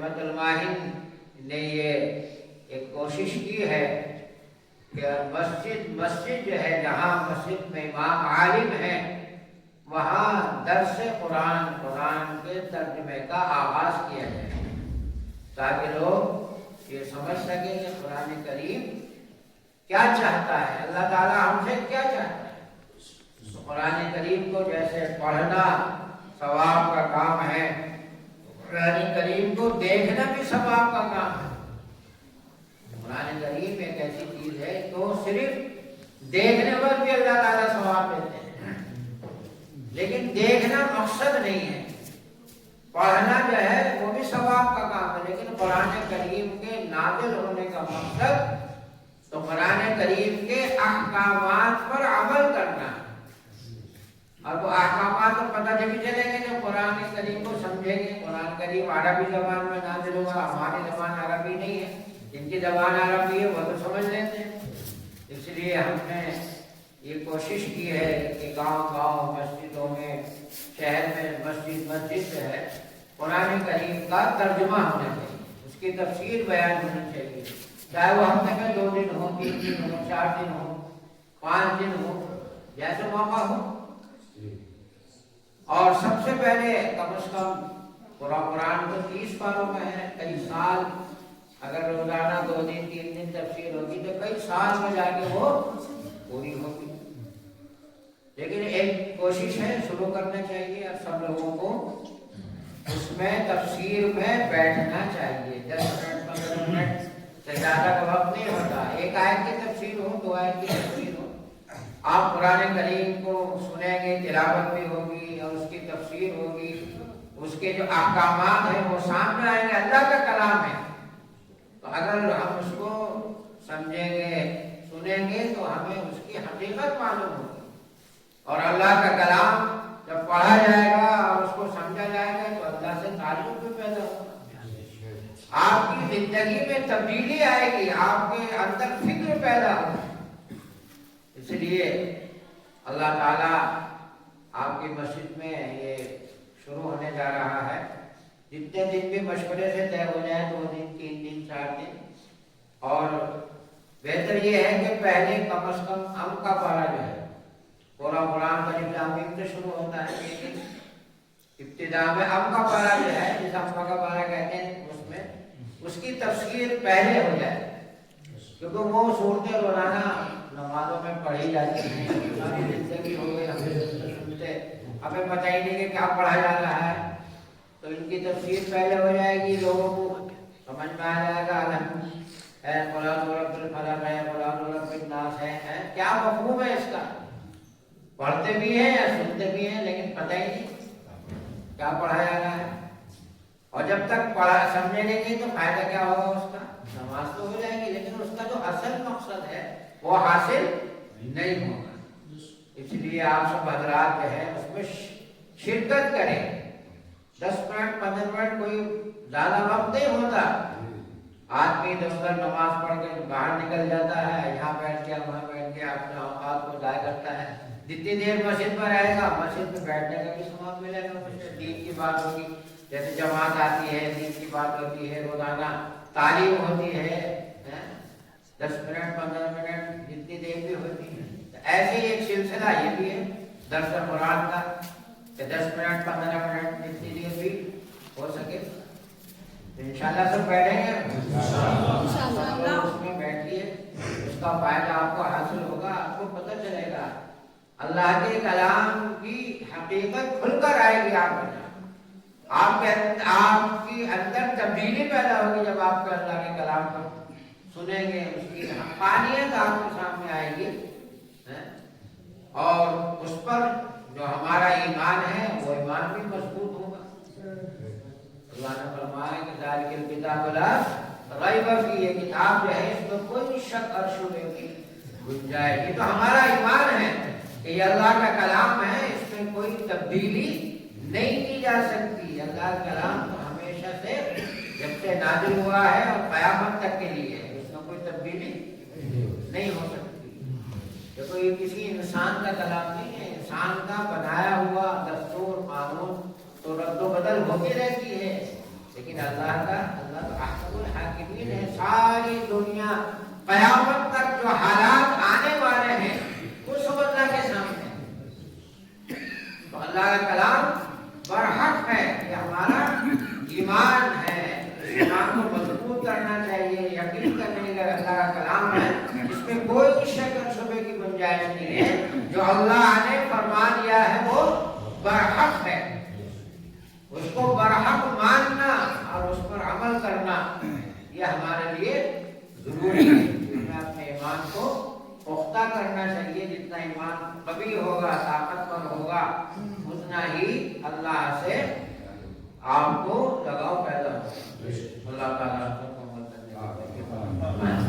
خدمت الماہن نے یہ ایک کوشش کی ہے کہ مسجد جو ہے، جہاں مسجد میں امام عالم ہے، وہاں درس قرآن کے ترجمے کا آغاز کیا جائے، تاکہ لوگ یہ سمجھ سکیں کہ قرآن کریم کیا چاہتا ہے، اللہ تعالیٰ ہم سے کیا چاہتا ہے۔ قرآن کریم کو جیسے پڑھنا ثواب کا کام ہے، قرآن کریم کو دیکھنا بھی ثواب کا کام ہے۔ قرآن کریم ایک ایسی چیز ہے تو صرف دیکھنے پر بھی اللہ تعالیٰ ثواب دیتے ہیں، لیکن دیکھنا مقصد نہیں ہے، پڑھنا جو ہے وہ بھی ثواب کا کام ہے، لیکن قرآن کریم کے نازل ہونے کا مقصد تو قرآن کریم کے احکامات پر عمل کرنا ہے۔ اور وہ احکامات تو پتہ جب چلیں گے جب قرآن کریم کو سمجھیں گے۔ قرآن کریم عربی زبان میں نازل ہوا، ہماری زبان عربی نہیں ہے، جن کی زبان عربی ہے وہ تو سمجھ لیتے ہیں۔ اس لیے ہم نے یہ کوشش کی ہے کہ گاؤں مسجدوں میں، شہر میں مسجد جو ہے قرآن کریم کا ترجمہ ہونا چاہیے، اس کی تفسیر بیان ہونی چاہیے، چاہے وہ ہفتے میں 2 دن ہو، 3 دن ہو، 4 دن ہو، 5 دن ہو، جیسے موقع ہو۔ اور سب سے پہلے کم از کم قرآن تو 30 پاروں میں ہے، کئی سال اگر روزانہ 2 دن 3 دن تفسیر ہوگی تو کئی سال میں جا کے وہ پوری ہوگی۔ لیکن ایک کوشش ہے، شروع کرنا چاہیے اور سب لوگوں کو اس میں تفسیر میں بیٹھنا چاہیے۔ 10 منٹ 15 منٹ سے زیادہ کا وقت نہیں ہوتا، ایک آیت کی تفسیر ہو، 2 آیت کی تفسیر ہو، آپ قرآن کریم کو سنیں گے، تلاوت بھی ہوگی اور اس کی تفسیر ہوگی، اس کے جو احکامات ہیں وہ سامنے آئیں گے، اللہ کا کلام ہے، تو اگر ہم اس کو سمجھیں گے سنیں گے تو ہمیں اس کی حقیقت معلوم ہوگی۔ اور اللہ کا کلام جب پڑھا جائے گا اور اس کو سمجھا جائے گا تو اللہ سے تعلق بھی پیدا ہوگا، آپ کی زندگی میں تبدیلی آئے گی، آپ کے اندر فکر پیدا ہوگی۔ اس لیے اللہ تعالیٰ آپ کی مسجد میں یہ شروع ہونے جا رہا ہے، جتنے دن بھی مشورے سے طے ہو جائے، 2 دن 3 دن 4 دن، اور بہتر یہ ہے کہ پہلے کم از کم ام کا پارہ جو ہے، پورا قرآن الف لام میم سے شروع ہوتا ہے، لیکن ابتدا میں ام کا پارہ جو ہے، جس ام کا پارہ کہتے ہیں، اس کی تفسیر پہلے ہو جائے، کیونکہ وہ صورتیں روزانہ نمازوں میں پڑھی جاتی ہیں، ہماری زندگی ہو گئی، ہمیں پتہ ہی نہیں کہ کیا پڑھا جا رہا ہے، تو ان کی تفسیر پہلے ہو جائے گی، لوگوں کو سمجھ میں آ جائے گا ہے قرآن رب الفلق ہے، قرآن رب الناس ہے، کیا مفہوم ہے اس کا، پڑھتے بھی ہیں یا سنتے بھی ہیں لیکن پتہ ہی نہیں کیا پڑھا جا رہا ہے۔ اور جب تک پڑھا سمجھے نہیں تو فائدہ کیا ہوگا اس کا، نماز تو ہو جائے گی لیکن اس کا جو اصل مقصد ہے وہ حاصل نہیں ہوگا۔ اس لیے آپ سب حضرات جو ہے اس میں شرکت کریں، 10 منٹ 15 منٹ کوئی زیادہ وقت نہیں ہوتا، آدمی دفتر نماز پڑھ کے باہر نکل جاتا ہے، یہاں بیٹھ گیا وہاں بیٹھ گیا، اپنے اوقات کو ضائع کرتا ہے، جتنی دیر مسجد میں رہے گا مسجد میں بیٹھنے کا بھی ثواب ملے گا، دین کی بات ہوگی، جیسے جماعت آتی ہے، دین کی بات ہوتی ہے، روزانہ تعلیم ہوتی ہے، 10 منٹ 15 منٹ جتنی دیر بھی ہوتی ہے، ایسے ہی ایک سلسلہ یہ بھی ہے درس قرآن کا، کہ 10 منٹ 15 منٹ جتنی دیر بھی ہو سکے، انشاءاللہ سب بیٹھیں گے، انشاءاللہ اس میں بیٹھیے، اس کا فائدہ آپ کو حاصل ہوگا، آپ کو پتہ چلے گا، اللہ کے کلام کی حقیقت کھل کر آئے گی، آپ کی اندر تبدیلی پیدا ہوگی جب آپ کو اللہ کے کلام کو سنیں گے، اس کی حقانیت آپ کے سامنے آئے گی، اور اس پر جو ہمارا ایمان ہے وہ ایمان بھی مضبوط ہوگا۔ اللہ نے فرمایا کہ ذالک الکتاب لا ریب فیہ، یہ کتاب جو ہے اس میں کوئی شک اور شبہ کی گنجائش، یہ تو ہمارا ایمان ہے کہ یہ اللہ کا کلام ہے، اس میں کوئی تبدیلی نہیں کی جا سکتی، اللہ کا کلام تو ہمیشہ سے جب سے نازل ہوا ہے اور قیامت تک کے لیے ہے، اس میں کوئی تبدیلی نہیں ہو سکتی۔ دیکھو یہ کسی انسان کا کلام نہیں ہے، انسان کا بنایا ہوا دستور قانون تو رد و بدل ہوتی رہتی ہے، لیکن اللہ تو احکم الحاکمین ہے. ساری دنیا قیامت تک جو حالات آنے والے ہیں وہ سب اللہ کے سامنے ہیں. تو اللہ کا کلام برحق ہے. یہ ہمارا ایمان ہے. ایمان کو مضبوط کرنا چاہیے. یقین کرنے کا اللہ کا کلام ہے. اس میں کوئی شک اور شبہ کی گنجائش نہیں ہے. جو اللہ نے فرما دیا ہے وہ برحق ہے. اس کو برحق ماننا اور اس پر عمل کرنا یہ ہمارے لیے ضروری ہے. ہمیں اپنے ایمان کو پختہ کرنا چاہیے. جتنا ایمان قوی ہوگا, طاقتور ہوگا, اتنا ہی اللہ سے آپ کو لگاؤ پیدا ہوگا. اللہ تعالیٰ کو عمل کرنے کا